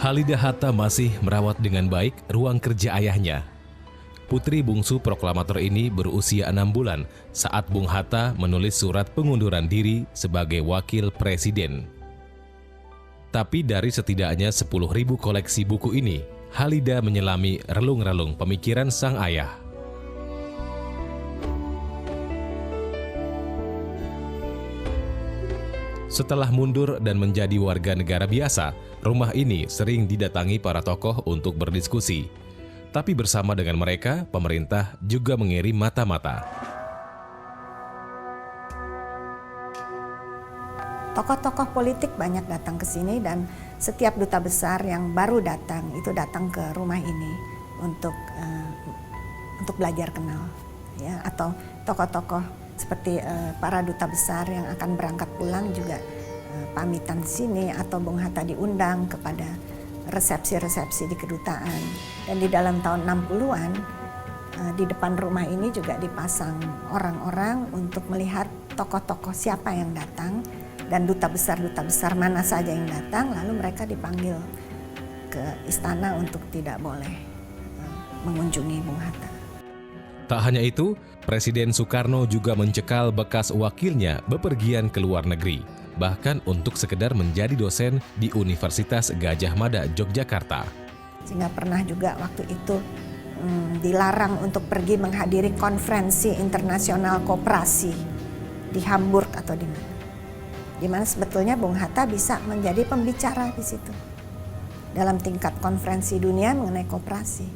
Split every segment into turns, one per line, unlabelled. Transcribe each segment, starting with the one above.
Halida Hatta masih merawat dengan baik ruang kerja ayahnya. Putri bungsu proklamator ini berusia 6 bulan saat Bung Hatta menulis surat pengunduran diri sebagai wakil presiden. Tapi dari setidaknya 10.000 koleksi buku ini, Halida menyelami relung-relung pemikiran sang ayah. Setelah mundur dan menjadi warga negara biasa, rumah ini sering didatangi para tokoh untuk berdiskusi. Tapi bersama dengan mereka, pemerintah juga mengirim mata-mata.
Tokoh-tokoh politik banyak datang ke sini dan setiap duta besar yang baru datang itu datang ke rumah ini untuk belajar kenal, ya, atau tokoh-tokoh seperti para duta besar yang akan berangkat pulang juga pamitan di sini, atau Bung Hatta diundang kepada resepsi-resepsi di kedutaan. Dan di dalam tahun 60-an di depan rumah ini juga dipasang orang-orang untuk melihat tokoh-tokoh siapa yang datang dan duta besar mana saja yang datang, lalu mereka dipanggil ke istana untuk tidak boleh mengunjungi Bung Hatta.
Tak hanya itu, Presiden Soekarno juga mencekal bekas wakilnya bepergian ke luar negeri, bahkan untuk sekedar menjadi dosen di Universitas Gadjah Mada, Yogyakarta.
Sehingga pernah juga waktu itu dilarang untuk pergi menghadiri konferensi internasional koperasi di Hamburg atau di mana. Di mana sebetulnya Bung Hatta bisa menjadi pembicara di situ dalam tingkat konferensi dunia mengenai koperasi.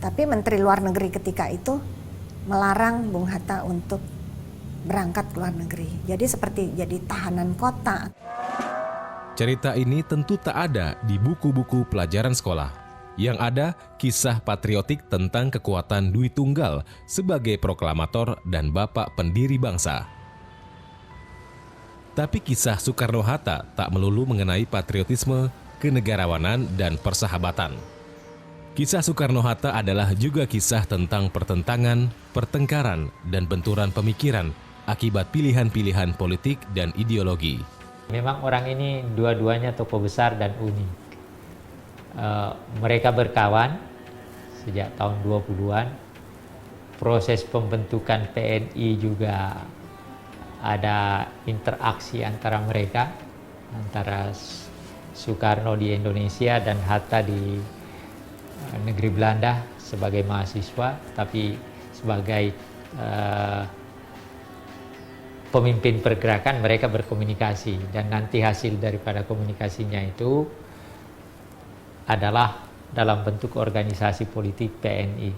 Tapi Menteri Luar Negeri ketika itu melarang Bung Hatta untuk berangkat ke luar negeri. Jadi seperti jadi tahanan kota.
Cerita ini tentu tak ada di buku-buku pelajaran sekolah. Yang ada kisah patriotik tentang kekuatan Dwi Tunggal sebagai proklamator dan bapak pendiri bangsa. Tapi kisah Soekarno-Hatta tak melulu mengenai patriotisme, kenegarawanan, dan persahabatan. Kisah Soekarno-Hatta adalah juga kisah tentang pertentangan, pertengkaran, dan benturan pemikiran akibat pilihan-pilihan politik dan ideologi.
Memang orang ini dua-duanya tokoh besar dan unik. Mereka berkawan sejak tahun 20-an. Proses pembentukan TNI juga ada interaksi antara mereka, antara Soekarno di Indonesia dan Hatta di negeri Belanda sebagai mahasiswa, tapi sebagai pemimpin pergerakan mereka berkomunikasi, dan nanti hasil daripada komunikasinya itu adalah dalam bentuk organisasi politik PNI.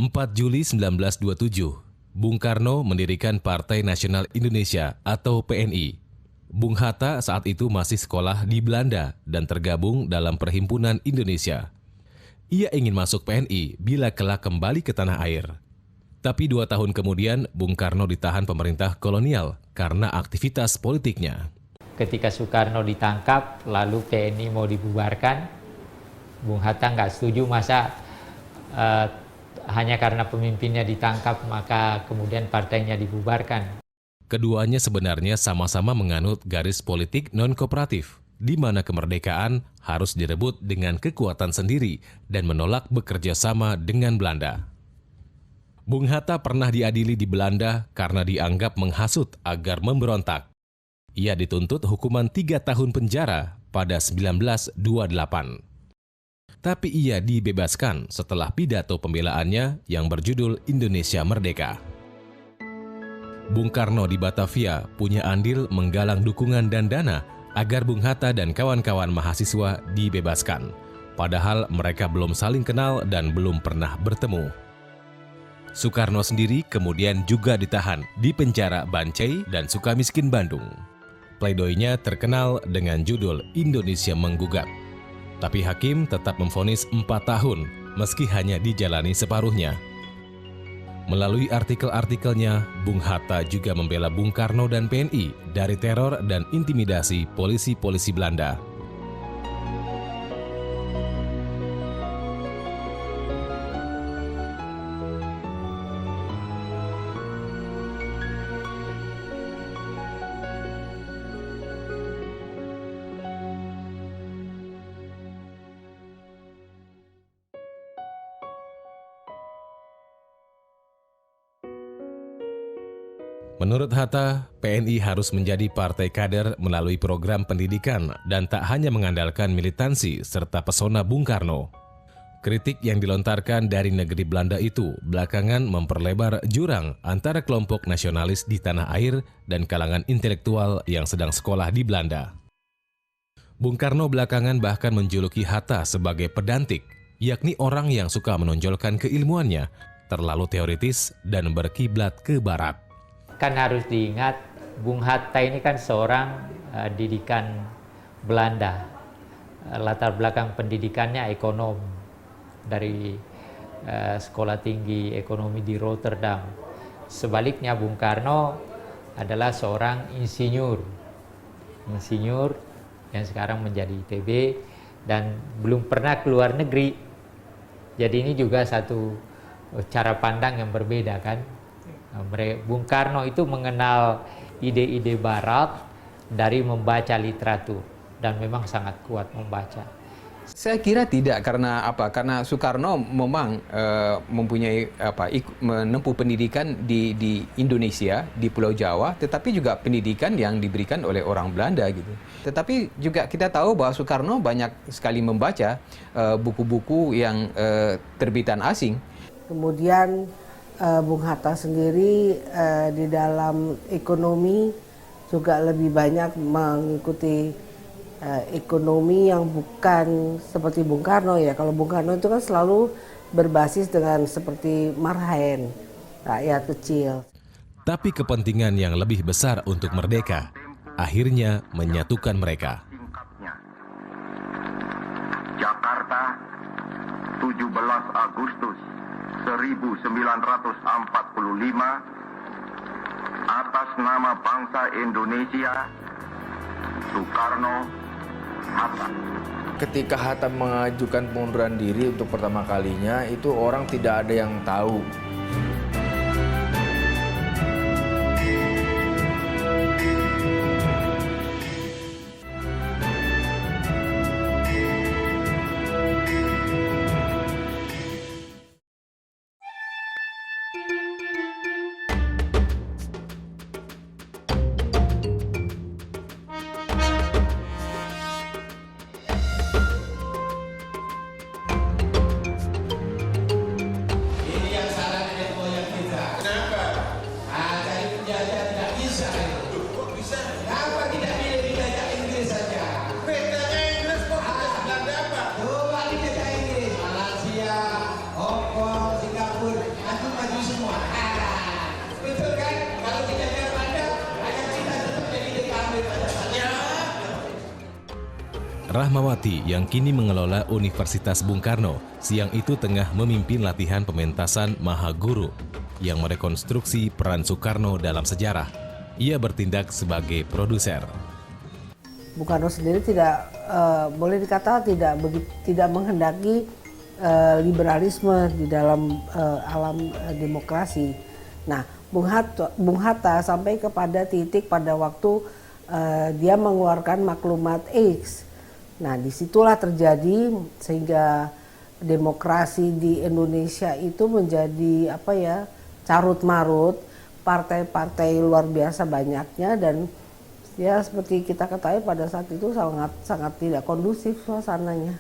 4 Juli 1927, Bung Karno mendirikan Partai Nasional Indonesia atau PNI. Bung Hatta saat itu masih sekolah di Belanda dan tergabung dalam Perhimpunan Indonesia. Ia ingin masuk PNI bila kelak kembali ke tanah air. Tapi 2 tahun kemudian, Bung Karno ditahan pemerintah kolonial karena aktivitas politiknya.
Ketika Soekarno ditangkap, lalu PNI mau dibubarkan, Bung Hatta nggak setuju, masa hanya karena pemimpinnya ditangkap maka kemudian partainya dibubarkan.
Keduanya sebenarnya sama-sama menganut garis politik non-kooperatif, di mana kemerdekaan harus direbut dengan kekuatan sendiri dan menolak bekerja sama dengan Belanda. Bung Hatta pernah diadili di Belanda karena dianggap menghasut agar memberontak. Ia dituntut hukuman 3 tahun penjara pada 1928. Tapi ia dibebaskan setelah pidato pembelaannya yang berjudul Indonesia Merdeka. Bung Karno di Batavia punya andil menggalang dukungan dan dana agar Bung Hatta dan kawan-kawan mahasiswa dibebaskan, padahal mereka belum saling kenal dan belum pernah bertemu. Soekarno sendiri kemudian juga ditahan di penjara Bancai dan Sukamiskin, Bandung. Pleidoinya terkenal dengan judul Indonesia Menggugat. Tapi hakim tetap memvonis 4 tahun meski hanya dijalani separuhnya. Melalui artikel-artikelnya, Bung Hatta juga membela Bung Karno dan PNI dari teror dan intimidasi polisi-polisi Belanda. Menurut Hatta, PNI harus menjadi partai kader melalui program pendidikan dan tak hanya mengandalkan militansi serta pesona Bung Karno. Kritik yang dilontarkan dari negeri Belanda itu belakangan memperlebar jurang antara kelompok nasionalis di tanah air dan kalangan intelektual yang sedang sekolah di Belanda. Bung Karno belakangan bahkan menjuluki Hatta sebagai pedantik, yakni orang yang suka menonjolkan keilmuannya, terlalu teoritis dan berkiblat ke barat.
Kan harus diingat, Bung Hatta ini kan seorang didikan Belanda. Latar belakang pendidikannya ekonom dari Sekolah Tinggi Ekonomi di Rotterdam. Sebaliknya Bung Karno adalah seorang insinyur yang sekarang menjadi ITB dan belum pernah keluar negeri. Jadi ini juga satu cara pandang yang berbeda kan. Bung Karno itu mengenal ide-ide barat dari membaca literatur dan memang sangat kuat membaca.
Saya kira tidak, karena apa? Karena Soekarno memang mempunyai menempuh pendidikan di Indonesia, di Pulau Jawa, tetapi juga pendidikan yang diberikan oleh orang Belanda gitu. Tetapi juga kita tahu bahwa Soekarno banyak sekali membaca buku-buku yang terbitan asing.
Kemudian Bung Hatta sendiri di dalam ekonomi juga lebih banyak mengikuti ekonomi yang bukan seperti Bung Karno ya. Kalau Bung Karno itu kan selalu berbasis dengan seperti marhaen, rakyat kecil.
Tapi kepentingan yang lebih besar untuk merdeka akhirnya menyatukan mereka.
Jakarta, 17 Agustus 1945, atas nama bangsa Indonesia, Soekarno Hatta.
Ketika Hatta mengajukan pengunduran diri untuk pertama kalinya, itu orang tidak ada yang tahu.
Rahmawati yang kini mengelola Universitas Bung Karno siang itu tengah memimpin latihan pementasan Mahaguru yang merekonstruksi peran Soekarno dalam sejarah. Ia bertindak sebagai produser.
Bung Karno sendiri tidak boleh dikata tidak menghendaki liberalisme di dalam alam demokrasi. Nah, Bung Hatta sampai kepada titik pada waktu dia mengeluarkan maklumat X. Nah, disitulah terjadi sehingga demokrasi di Indonesia itu menjadi carut marut, partai-partai luar biasa banyaknya, dan ya seperti kita ketahui pada saat itu sangat tidak kondusif suasananya.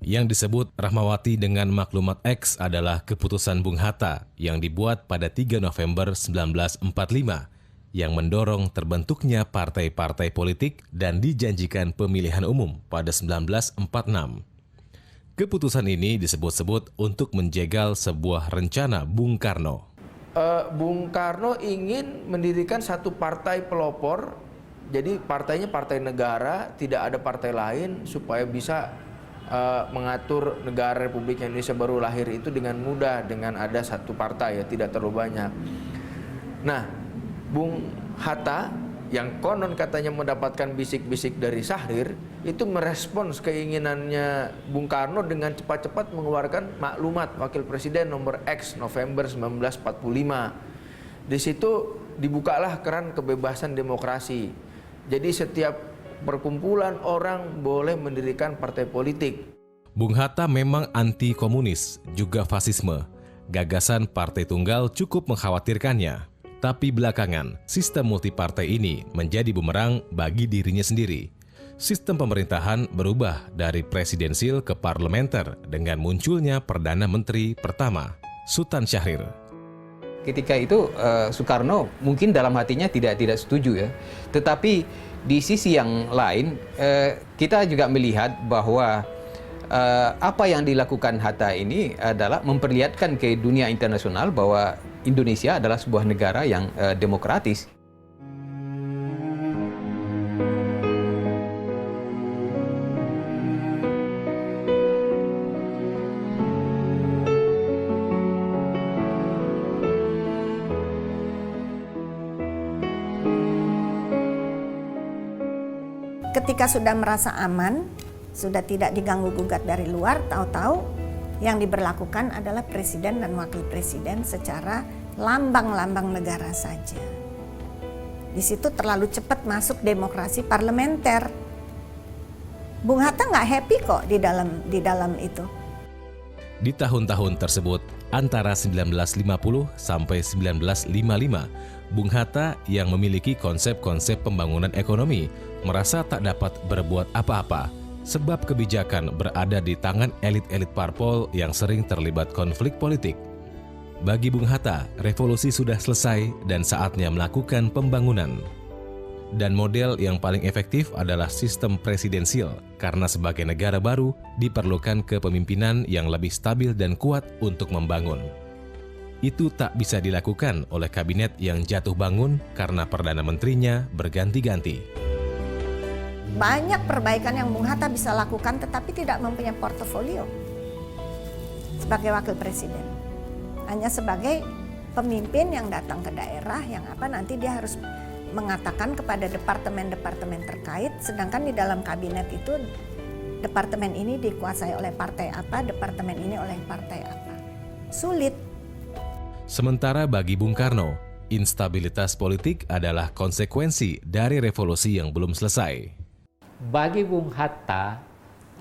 Yang disebut Rahmawati dengan maklumat X adalah keputusan Bung Hatta yang dibuat pada 3 November 1945 yang mendorong terbentuknya partai-partai politik dan dijanjikan pemilihan umum pada 1946. Keputusan ini disebut-sebut untuk menjegal sebuah rencana Bung Karno.
Bung Karno ingin mendirikan satu partai pelopor, jadi partainya partai negara, tidak ada partai lain, supaya bisa mengatur negara Republik Indonesia baru lahir itu dengan mudah, dengan ada satu partai ya, tidak terlalu banyak. Nah, Bung Hatta yang konon katanya mendapatkan bisik-bisik dari Syahrir itu merespons keinginannya Bung Karno dengan cepat-cepat mengeluarkan maklumat Wakil Presiden nomor X November 1945. Di situ dibukalah keran kebebasan demokrasi. Jadi setiap perkumpulan orang boleh mendirikan partai politik.
Bung Hatta memang anti komunis, juga fasisme. Gagasan partai tunggal cukup mengkhawatirkannya. Tapi belakangan, sistem multipartai ini menjadi bumerang bagi dirinya sendiri. Sistem pemerintahan berubah dari presidensil ke parlementer dengan munculnya Perdana Menteri pertama, Sultan Syahrir.
Ketika itu Soekarno mungkin dalam hatinya tidak setuju ya. Tetapi di sisi yang lain kita juga melihat bahwa apa yang dilakukan Hatta ini adalah memperlihatkan ke dunia internasional bahwa Indonesia adalah sebuah negara yang demokratis.
Ketika sudah merasa aman, sudah tidak diganggu-gugat dari luar, tahu-tahu yang diberlakukan adalah presiden dan wakil presiden secara lambang-lambang negara saja. Di situ terlalu cepat masuk demokrasi parlementer. Bung Hatta nggak happy kok di dalam itu.
Di tahun-tahun tersebut, antara 1950 sampai 1955, Bung Hatta yang memiliki konsep-konsep pembangunan ekonomi merasa tak dapat berbuat apa-apa sebab kebijakan berada di tangan elit-elit parpol yang sering terlibat konflik politik. Bagi Bung Hatta, revolusi sudah selesai dan saatnya melakukan pembangunan. Dan model yang paling efektif adalah sistem presidensil, karena sebagai negara baru diperlukan kepemimpinan yang lebih stabil dan kuat untuk membangun. Itu tak bisa dilakukan oleh kabinet yang jatuh bangun karena Perdana Menterinya berganti-ganti.
Banyak perbaikan yang Bung Hatta bisa lakukan tetapi tidak mempunyai portofolio sebagai wakil presiden. Hanya sebagai pemimpin yang datang ke daerah yang nanti dia harus mengatakan kepada departemen-departemen terkait, sedangkan di dalam kabinet itu departemen ini dikuasai oleh partai apa, departemen ini oleh partai apa. Sulit.
Sementara bagi Bung Karno, instabilitas politik adalah konsekuensi dari revolusi yang belum selesai.
Bagi Bung Hatta,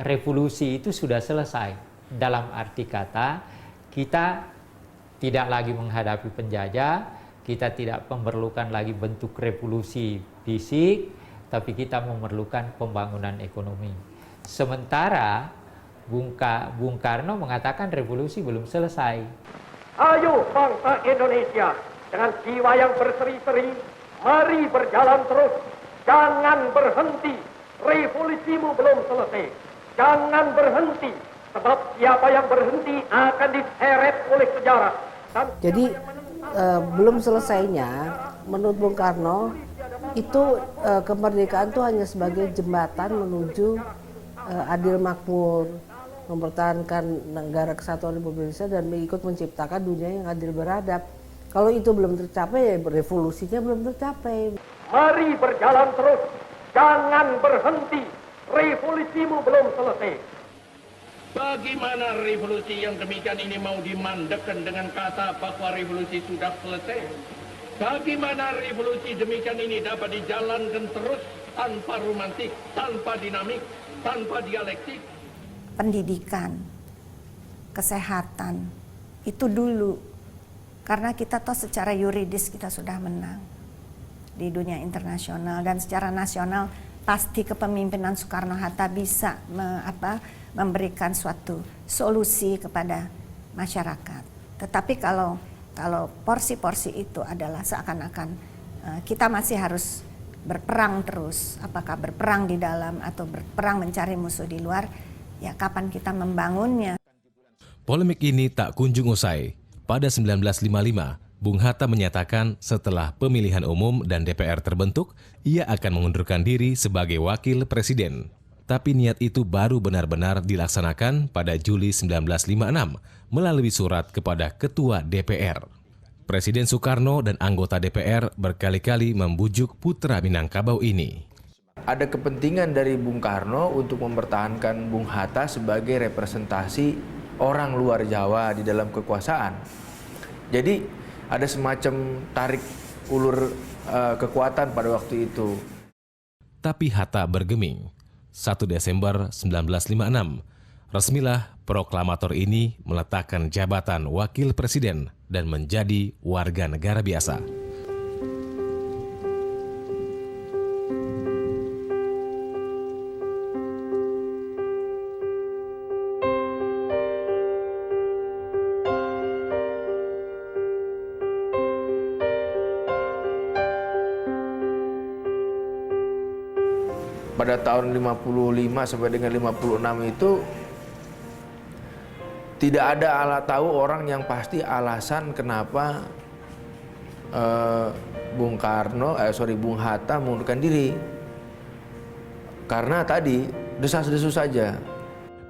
revolusi itu sudah selesai. Dalam arti kata, kita tidak lagi menghadapi penjajah, kita tidak memerlukan lagi bentuk revolusi fisik, tapi kita memerlukan pembangunan ekonomi. Sementara Bung Karno mengatakan revolusi belum selesai.
Ayo bangsa Indonesia, dengan jiwa yang berseri-seri, mari berjalan terus, jangan berhenti. Revolusimu belum selesai. Jangan berhenti, sebab siapa yang berhenti akan diseret oleh sejarah.
Jadi belum selesainya, menurut Bung Karno, itu kemerdekaan itu hanya sebagai jembatan menuju adil makmur, mempertahankan negara kesatuan Republik Indonesia dan ikut menciptakan dunia yang adil beradab. Kalau itu belum tercapai, ya revolusinya belum tercapai.
Mari berjalan terus, jangan berhenti. Revolusimu belum selesai.
Bagaimana revolusi yang demikian ini mau dimandekkan dengan kata bahwa revolusi sudah selesai? Bagaimana revolusi demikian ini dapat dijalankan terus tanpa romantik, tanpa dinamik, tanpa dialektik?
Pendidikan, kesehatan, itu dulu. Karena kita toh secara yuridis kita sudah menang di dunia internasional dan secara nasional pasti kepemimpinan Soekarno-Hatta bisa memberikan suatu solusi kepada masyarakat. Tetapi kalau porsi-porsi itu adalah seakan-akan kita masih harus berperang terus, apakah berperang di dalam atau berperang mencari musuh di luar, ya kapan kita membangunnya.
Polemik ini tak kunjung usai. Pada 1955, Bung Hatta menyatakan setelah pemilihan umum dan DPR terbentuk, ia akan mengundurkan diri sebagai wakil presiden. Tapi niat itu baru benar-benar dilaksanakan pada Juli 1956 melalui surat kepada Ketua DPR. Presiden Soekarno dan anggota DPR berkali-kali membujuk putra Minangkabau ini.
Ada kepentingan dari Bung Karno untuk mempertahankan Bung Hatta sebagai representasi orang luar Jawa di dalam kekuasaan. Jadi ada semacam tarik ulur kekuatan pada waktu itu.
Tapi Hatta bergeming. 1 Desember 1956, resmilah proklamator ini meletakkan jabatan wakil presiden dan menjadi warga negara biasa.
pada tahun 55 sampai dengan 56 itu tidak ada tahu orang yang pasti alasan kenapa Bung Hatta mengundurkan diri. Karena tadi desas-desus saja.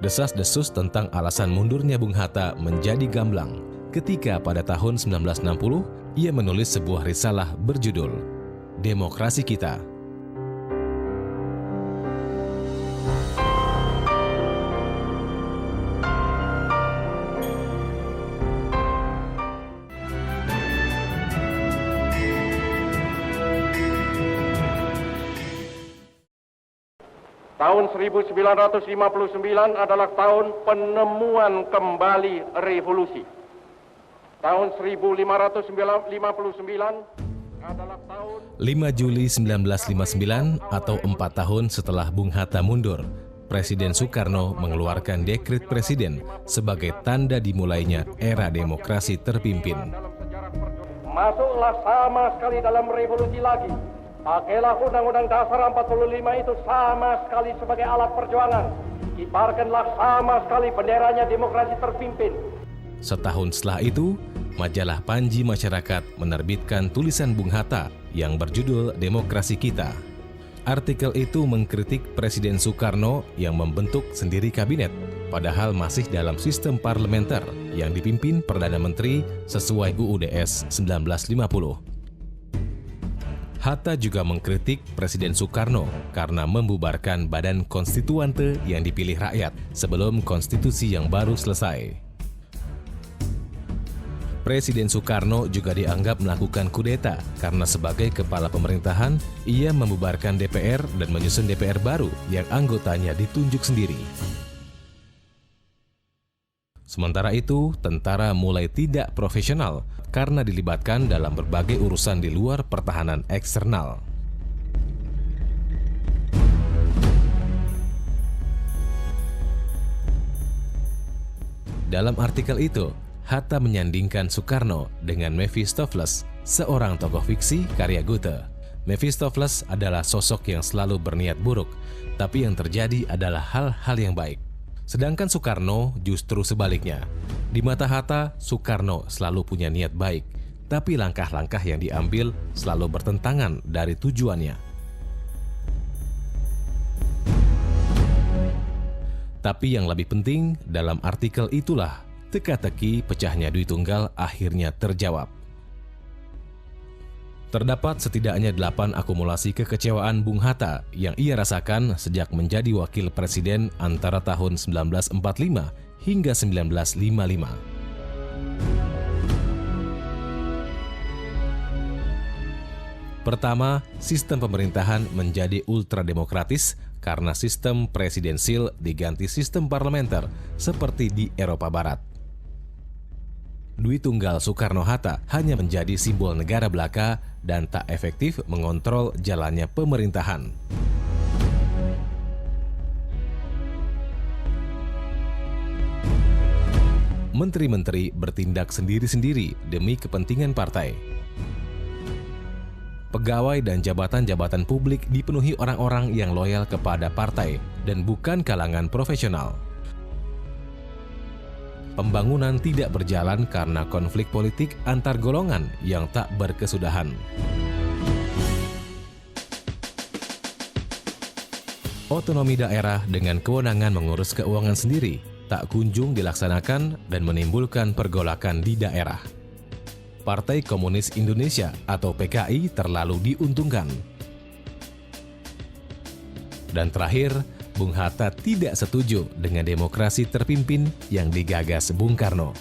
Desas-desus tentang alasan mundurnya Bung Hatta menjadi gamblang ketika pada tahun 1960 ia menulis sebuah risalah berjudul Demokrasi Kita.
Tahun 1959 adalah tahun penemuan kembali revolusi. Tahun 1559 adalah tahun
5 Juli 1959 atau 4 tahun setelah Bung Hatta mundur, Presiden Soekarno mengeluarkan dekret presiden sebagai tanda dimulainya era demokrasi terpimpin.
Masuklah sama sekali dalam revolusi lagi. Pakailah Undang-Undang Dasar 45 itu sama sekali sebagai alat perjuangan. Kibarkanlah sama sekali benderanya demokrasi terpimpin.
Setahun setelah itu, majalah Panji Masyarakat menerbitkan tulisan Bung Hatta yang berjudul Demokrasi Kita. Artikel itu mengkritik Presiden Soekarno yang membentuk sendiri kabinet, padahal masih dalam sistem parlementer yang dipimpin Perdana Menteri sesuai UUDS 1950. Hatta juga mengkritik Presiden Soekarno karena membubarkan Badan Konstituante yang dipilih rakyat sebelum konstitusi yang baru selesai. Presiden Soekarno juga dianggap melakukan kudeta karena sebagai kepala pemerintahan, ia membubarkan DPR dan menyusun DPR baru yang anggotanya ditunjuk sendiri. Sementara itu, tentara mulai tidak profesional karena dilibatkan dalam berbagai urusan di luar pertahanan eksternal. Dalam artikel itu, Hatta menyandingkan Soekarno dengan Mephistopheles, seorang tokoh fiksi karya Goethe. Mephistopheles adalah sosok yang selalu berniat buruk, tapi yang terjadi adalah hal-hal yang baik. Sedangkan Soekarno justru sebaliknya. Di mata Hatta, Soekarno selalu punya niat baik, tapi langkah-langkah yang diambil selalu bertentangan dari tujuannya. Tapi yang lebih penting, dalam artikel itulah teka-teki pecahnya Dwi Tunggal akhirnya terjawab. Terdapat setidaknya 8 akumulasi kekecewaan Bung Hatta yang ia rasakan sejak menjadi wakil presiden antara tahun 1945 hingga 1955. Pertama, sistem pemerintahan menjadi ultrademokratis karena sistem presidensil diganti sistem parlementer seperti di Eropa Barat. Dwi Tunggal Soekarno-Hatta hanya menjadi simbol negara belaka dan tak efektif mengontrol jalannya pemerintahan. Menteri-menteri bertindak sendiri-sendiri demi kepentingan partai. Pegawai dan jabatan-jabatan publik dipenuhi orang-orang yang loyal kepada partai dan bukan kalangan profesional. Pembangunan tidak berjalan karena konflik politik antar golongan yang tak berkesudahan. Otonomi daerah dengan kewenangan mengurus keuangan sendiri tak kunjung dilaksanakan dan menimbulkan pergolakan di daerah. Partai Komunis Indonesia atau PKI terlalu diuntungkan. Dan terakhir, Bung Hatta tidak setuju dengan demokrasi terpimpin yang digagas Bung Karno.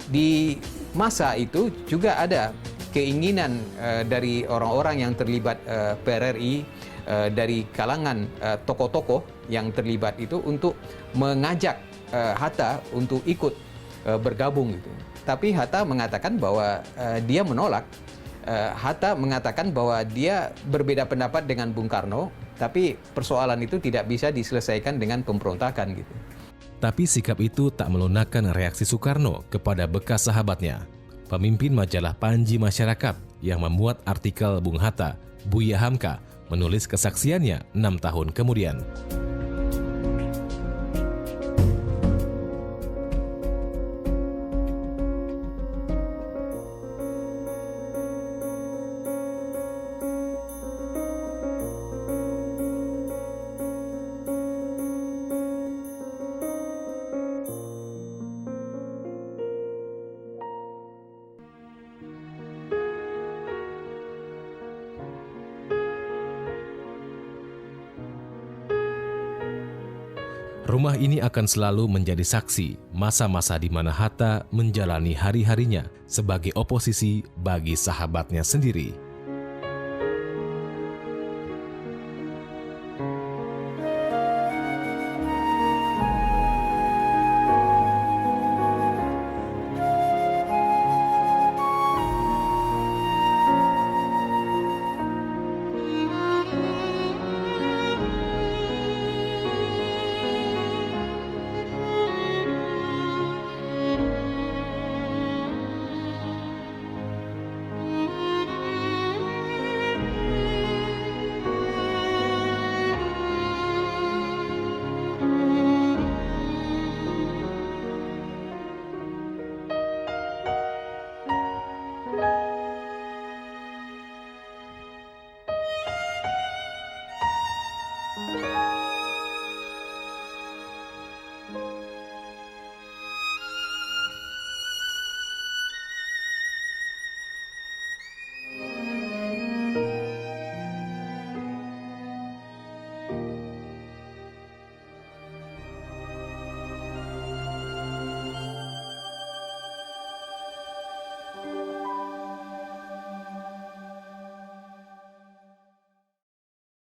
Di masa itu juga ada keinginan dari orang-orang yang terlibat PRRI, dari kalangan tokoh-tokoh yang terlibat itu untuk mengajak Hatta untuk ikut bergabung gitu. Tapi Hatta mengatakan bahwa dia menolak. Hatta mengatakan bahwa dia berbeda pendapat dengan Bung Karno, tapi persoalan itu tidak bisa diselesaikan dengan pemberontakan gitu.
Tapi sikap itu tak melunakkan reaksi Soekarno kepada bekas sahabatnya, pemimpin majalah Panji Masyarakat yang memuat artikel Bung Hatta, Buya Hamka, menulis kesaksiannya 6 tahun kemudian. Rumah ini akan selalu menjadi saksi masa-masa di mana Hatta menjalani hari-harinya sebagai oposisi bagi sahabatnya sendiri.